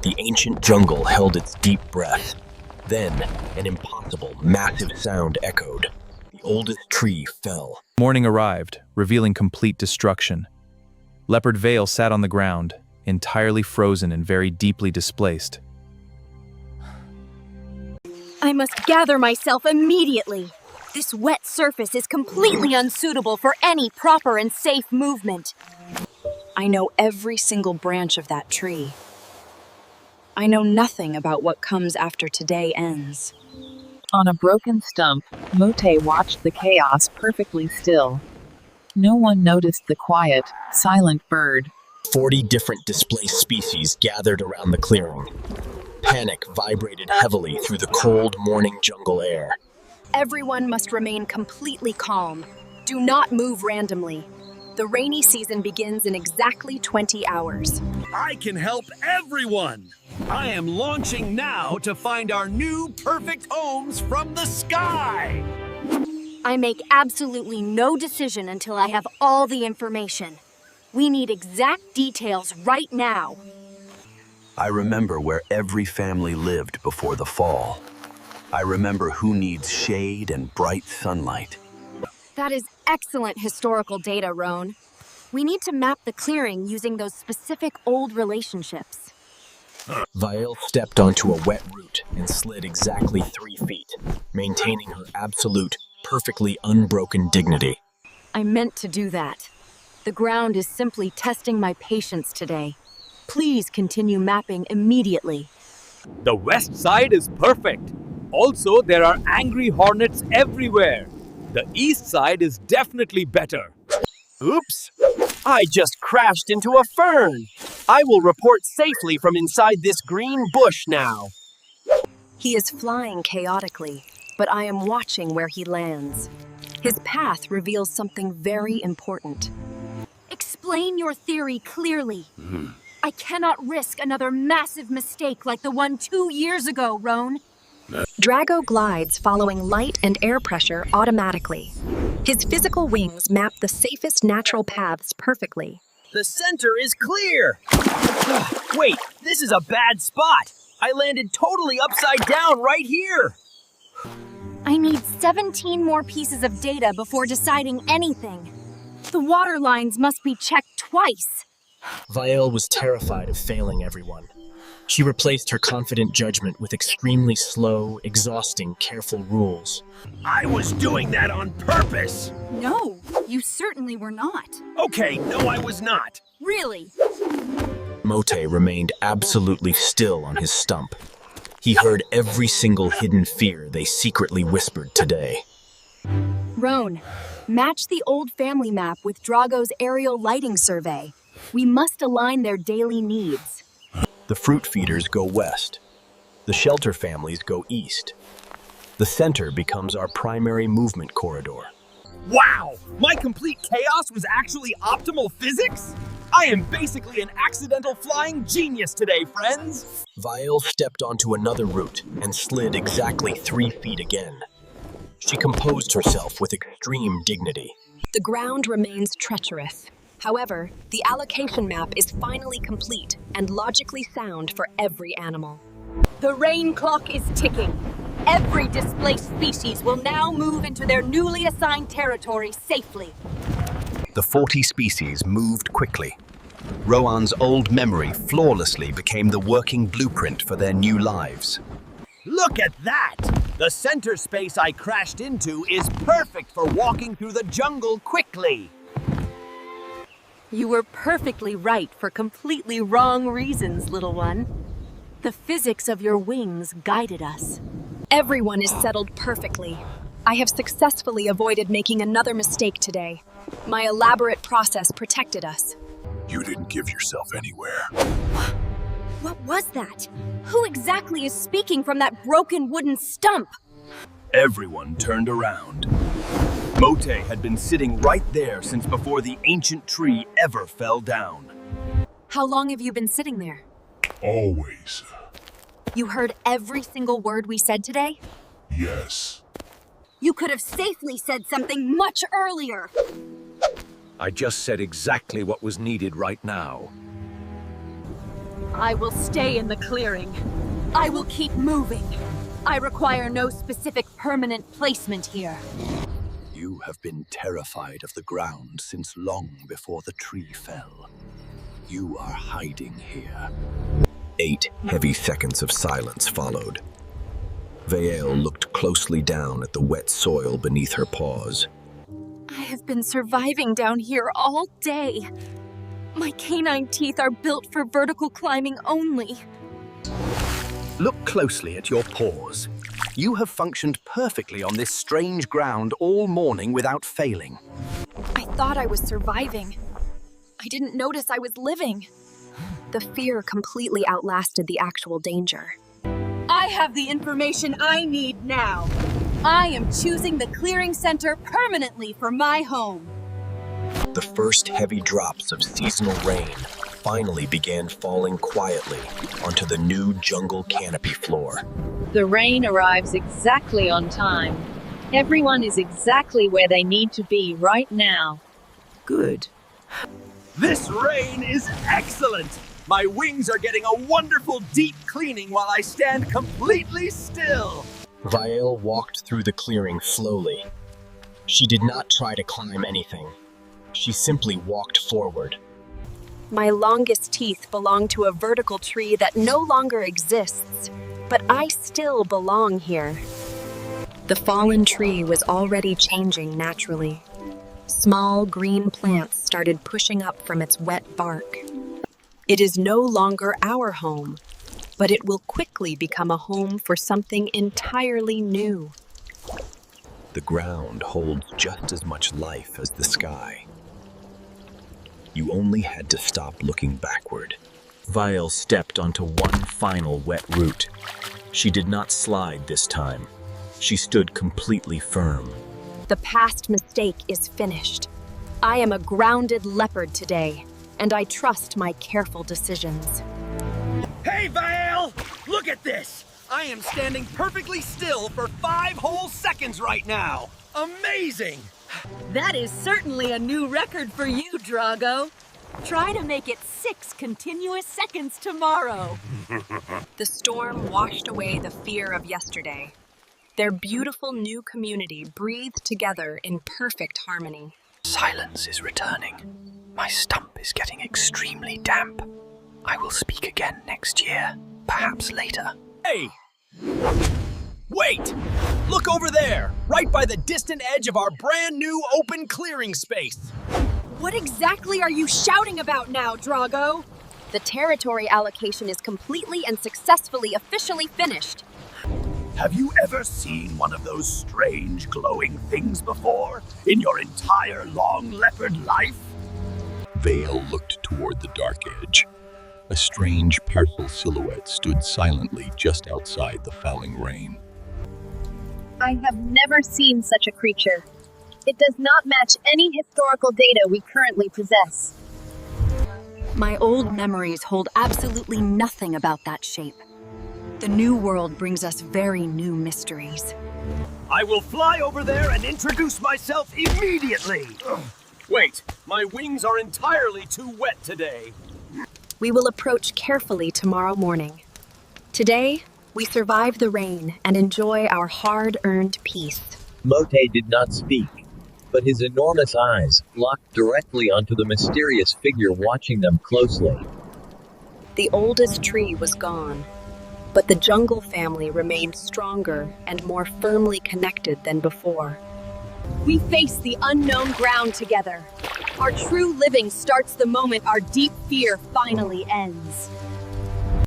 The ancient jungle held its deep breath. Then, an impossible, massive sound echoed. The oldest tree fell. Morning arrived, revealing complete destruction. Leopard Vael sat on the ground, entirely frozen and very deeply displaced. I must gather myself immediately. This wet surface is completely unsuitable for any proper and safe movement. I know every single branch of that tree. I know nothing about what comes after today ends. On a broken stump, Mote watched the chaos perfectly still. No one noticed the quiet, silent bird. 40 different displaced species gathered around the clearing. Panic vibrated heavily through the cold morning jungle air. Everyone must remain completely calm. Do not move randomly. The rainy season begins in exactly 20 hours. I can help everyone! I am launching now to find our new perfect homes from the sky! I make absolutely no decision until I have all the information. We need exact details right now. I remember where every family lived before the fall. I remember who needs shade and bright sunlight. That is excellent historical data, Roan. We need to map the clearing using those specific old relationships. Vael stepped onto a wet root and slid exactly 3 feet, maintaining her absolute, perfectly unbroken dignity. I meant to do that. The ground is simply testing my patience today. Please continue mapping immediately. The west side is perfect. Also, there are angry hornets everywhere. The east side is definitely better. Oops! I just crashed into a fern. I will report safely from inside this green bush now. He is flying chaotically, but I am watching where he lands. His path reveals something very important. Explain your theory clearly. I cannot risk another massive mistake like the one 2 years ago, Roan. Drago glides following light and air pressure automatically. His physical wings map the safest natural paths perfectly. The center is clear! Wait, this is a bad spot! I landed totally upside down right here! I need 17 more pieces of data before deciding anything. The water lines must be checked twice. Vael was terrified of failing everyone. She replaced her confident judgment with extremely slow, exhausting, careful rules. I was doing that on purpose! No, you certainly were not. Okay, no, I was not. Really? Mote remained absolutely still on his stump. He heard every single hidden fear they secretly whispered today. Roan, match the old family map with Drago's aerial lighting survey. We must align their daily needs. The fruit feeders go west. The shelter families go east. The center becomes our primary movement corridor. Wow! My complete chaos was actually optimal physics? I am basically an accidental flying genius today, friends! Vael stepped onto another route and slid exactly 3 feet again. She composed herself with extreme dignity. The ground remains treacherous. However, the allocation map is finally complete and logically sound for every animal. The rain clock is ticking. Every displaced species will now move into their newly assigned territory safely. The 40 species moved quickly. Roan's old memory flawlessly became the working blueprint for their new lives. Look at that! The center space I crashed into is perfect for walking through the jungle quickly. You were perfectly right for completely wrong reasons, little one. The physics of your wings guided us. Everyone is settled perfectly. I have successfully avoided making another mistake today. My elaborate process protected us. You didn't give yourself anywhere. What was that? Who exactly is speaking from that broken wooden stump? Everyone turned around. Mote had been sitting right there since before the ancient tree ever fell down. How long have you been sitting there? Always. You heard every single word we said today? Yes. You could have safely said something much earlier. I just said exactly what was needed right now. I will stay in the clearing. I will keep moving. I require no specific permanent placement here. You have been terrified of the ground since long before the tree fell. You are hiding here. 8 heavy seconds of silence followed. Vael looked closely down at the wet soil beneath her paws. I have been surviving down here all day. My canine teeth are built for vertical climbing only. Look closely at your paws. You have functioned perfectly on this strange ground all morning without failing. I thought I was surviving. I didn't notice I was living. The fear completely outlasted the actual danger. I have the information I need now. I am choosing the clearing center permanently for my home. The first heavy drops of seasonal rain finally began falling quietly onto the new jungle canopy floor. The rain arrives exactly on time. Everyone is exactly where they need to be right now. Good. This rain is excellent! My wings are getting a wonderful deep cleaning while I stand completely still. Vael walked through the clearing slowly. She did not try to climb anything. She simply walked forward. My longest teeth belong to a vertical tree that no longer exists, but I still belong here. The fallen tree was already changing naturally. Small green plants started pushing up from its wet bark. It is no longer our home, but it will quickly become a home for something entirely new. The ground holds just as much life as the sky. You only had to stop looking backward. Vael stepped onto one final wet root. She did not slide this time. She stood completely firm. The past mistake is finished. I am a grounded leopard today, and I trust my careful decisions. Hey, Vael! Look at this! I am standing perfectly still for 5 whole seconds right now! Amazing! That is certainly a new record for you, Drago. Try to make it 6 continuous seconds tomorrow. The storm washed away the fear of yesterday. Their beautiful new community breathed together in perfect harmony. Silence is returning. My stump is getting extremely damp. I will speak again next year, perhaps later. Hey! Wait! Look over there, right by the distant edge of our brand new open clearing space. What exactly are you shouting about now, Drago? The territory allocation is completely and successfully officially finished. Have you ever seen one of those strange glowing things before in your entire long leopard life? Vael looked toward the dark edge. A strange parcel silhouette stood silently just outside the falling rain. I have never seen such a creature. It does not match any historical data we currently possess. My old memories hold absolutely nothing about that shape. The new world brings us very new mysteries. I will fly over there and introduce myself immediately. Wait, my wings are entirely too wet today. We will approach carefully tomorrow morning. Today, we survive the rain and enjoy our hard-earned peace. Mote did not speak, but his enormous eyes locked directly onto the mysterious figure watching them closely. The oldest tree was gone, but the jungle family remained stronger and more firmly connected than before. We face the unknown ground together. Our true living starts the moment our deep fear finally ends.